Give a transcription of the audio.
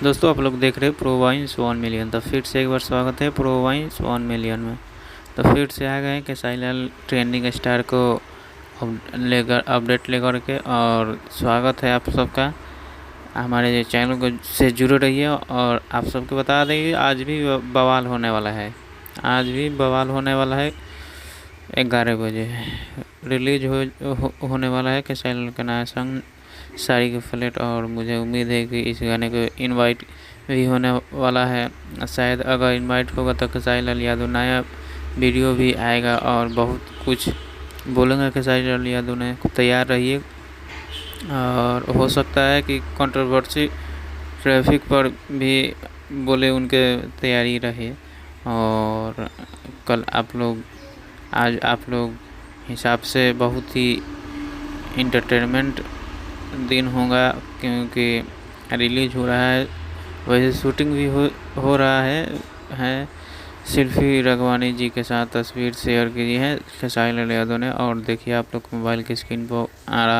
दोस्तों आप लोग देख रहे हैं प्रोवाइंस 1 मिलियन। तो फिर से एक बार स्वागत है प्रोवाइंस 1 मिलियन में। तो फिर से आ गए खेसारी लाल ट्रेंडिंग स्टार को अपडेट लेकर के, और स्वागत है आप सबका। हमारे चैनल को से जुड़े रहिए और आप सबको बता दें आज भी बवाल होने वाला है। आज भी बवाल होने वाला है। 11 बजे रिलीज होने वाला है खेसारी लाल का नया सॉन्ग साड़ी की फ्लैट, और मुझे उम्मीद है कि इस गाने को इनवाइट भी होने वाला है। शायद अगर इनवाइट होगा तो खेसारी लाल यादव नया वीडियो भी आएगा और बहुत कुछ बोलेंगे खेसारी लाल यादव ने। तैयार रहिए, और हो सकता है कि कंट्रोवर्सी ट्रैफिक पर भी बोले, उनके तैयारी रहे। और कल आज आप लोग हिसाब से बहुत ही इंटरटेनमेंट दिन होगा, क्योंकि रिलीज हो रहा है। वैसे शूटिंग भी हो रहा है। शिल्पी रघवानी जी के साथ तस्वीर शेयर की है खेसारी लाल यादव ने, और देखिए आप लोग मोबाइल की स्क्रीन पर आ रहा